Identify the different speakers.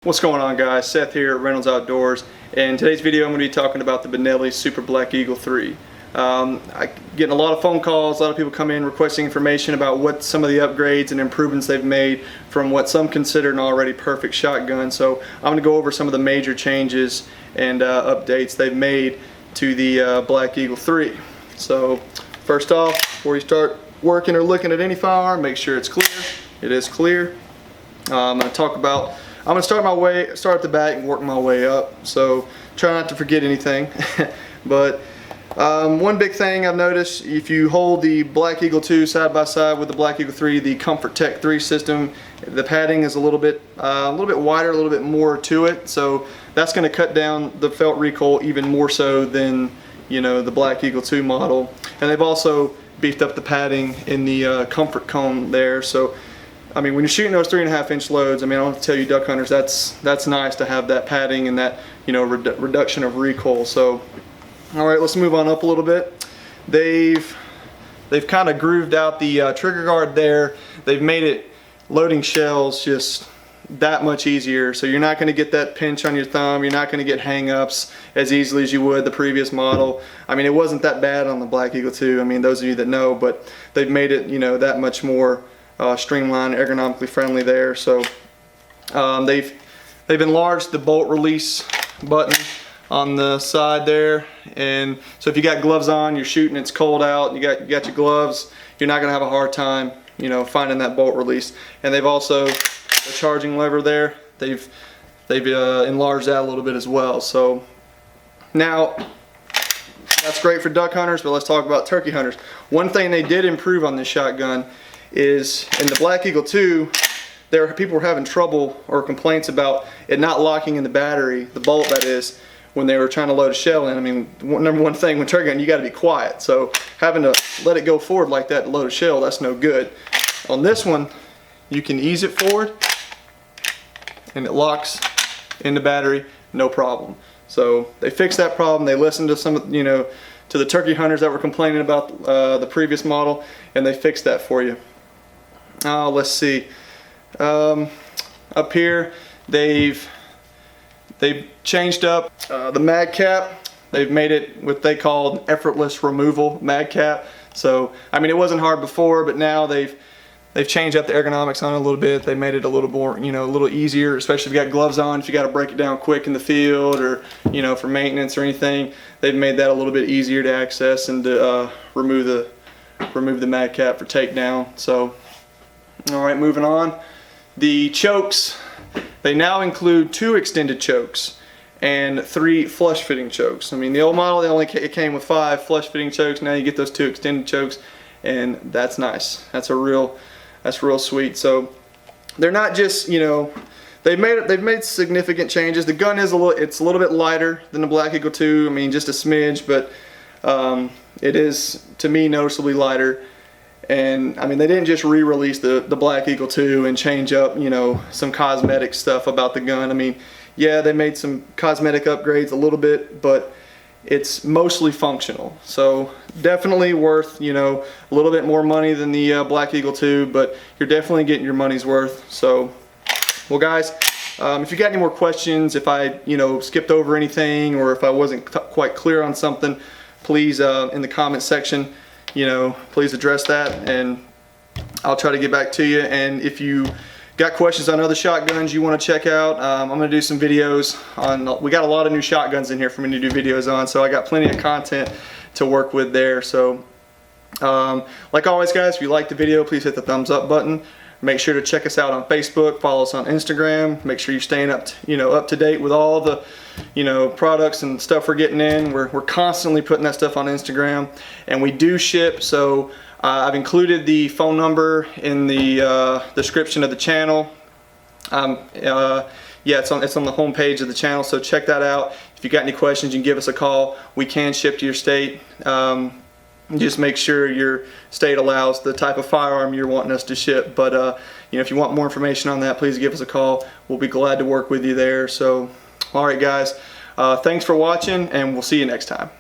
Speaker 1: What's going on, guys? Seth here at Reynolds Outdoors, and in today's video I'm going to be talking about the Benelli Super Black Eagle 3. I'm getting a lot of phone calls, a lot of people come in requesting information about what some of the upgrades and improvements they've made from what some consider an already perfect shotgun. So I'm going to go over some of the major changes and updates they've made to the Black Eagle 3. So first off, before you start working or looking at any firearm, make sure it's clear. It is clear. I'm going to start at the back and work my way up, so try not to forget anything. But one big thing I've noticed, if you hold the Black Eagle 2 side by side with the Black Eagle 3, the Comfort Tech 3 system, the padding is a little bit wider, a little bit more to it, so that's going to cut down the felt recoil even more so than, you know, the Black Eagle 2 model. And they've also beefed up the padding in the comfort cone there, so I mean, when you're shooting those 3.5-inch loads, I mean, I don't have to tell you, duck hunters, that's nice to have that padding and that, you know, reduction of recoil. So, all right, let's move on up a little bit. They've kind of grooved out the trigger guard there. They've made it loading shells just that much easier. So you're not going to get that pinch on your thumb. You're not going to get hang-ups as easily as you would the previous model. I mean, it wasn't that bad on the Black Eagle 2. I mean, those of you that know, but they've made it, you know, that much more streamlined, ergonomically friendly there. So they've enlarged the bolt release button on the side there, and so if you got gloves on, you're shooting, it's cold out, you got your gloves, you're not gonna have a hard time, you know, finding that bolt release. And they've also, the charging lever there, they've enlarged that a little bit as well. So now that's great for duck hunters, but let's talk about turkey hunters. One thing they did improve on this shotgun is in the Black Eagle 2, people were having trouble or complaints about it not locking in the battery, the bolt that is, when they were trying to load a shell in. I mean, number one thing when turkey hunting, you got to be quiet. So having to let it go forward like that to load a shell, that's no good. On this one, you can ease it forward and it locks in the battery, no problem. So they fixed that problem. They listened to some, you know, to the turkey hunters that were complaining about the previous model, and they fixed that for you. Let's see. Up here, they've changed up the Madcap. They've made it what they call effortless removal Madcap. So I mean, it wasn't hard before, but now they've changed up the ergonomics on it a little bit. They made it a little more, you know, a little easier, especially if you got gloves on, if you got to break it down quick in the field or, you know, for maintenance or anything. They've made that a little bit easier to access and to remove the Madcap for takedown. So, all right, moving on. The chokes, they now include 2 extended chokes and 3 flush fitting chokes. I mean, the old model, it came with 5 flush fitting chokes. Now you get those 2 extended chokes, and that's nice. That's real sweet. So they're not just, you know, they've made significant changes. The gun is it's a little bit lighter than the Black Eagle 2. I mean, just a smidge, but it is, to me, noticeably lighter. And I mean, they didn't just re-release the Black Eagle 2 and change up, you know, some cosmetic stuff about the gun. I mean, yeah, they made some cosmetic upgrades a little bit, but it's mostly functional. So definitely worth, you know, a little bit more money than the Black Eagle 2, but you're definitely getting your money's worth. So, well, guys, if you got any more questions, if I, you know, skipped over anything, or if I wasn't quite clear on something, please, in the comment section, you know, please address that, and I'll try to get back to you. And if you got questions on other shotguns you want to check out, I'm going to do some videos on, we got a lot of new shotguns in here for me to do videos on, so I got plenty of content to work with there. So like always, guys, if you like the video, please hit the thumbs up button. Make sure to check us out on Facebook, follow us on Instagram. Make sure you're staying up to date with all the, you know, products and stuff we're getting in. We're constantly putting that stuff on Instagram, and we do ship. So I've included the phone number in the description of the channel. Yeah, it's on the home page of the channel, so check that out. If you got any questions, you can give us a call. We can ship to your state. Just make sure your state allows the type of firearm you're wanting us to ship. But you know, if you want more information on that, please give us a call. We'll be glad to work with you there. So, all right, guys, thanks for watching, and we'll see you next time.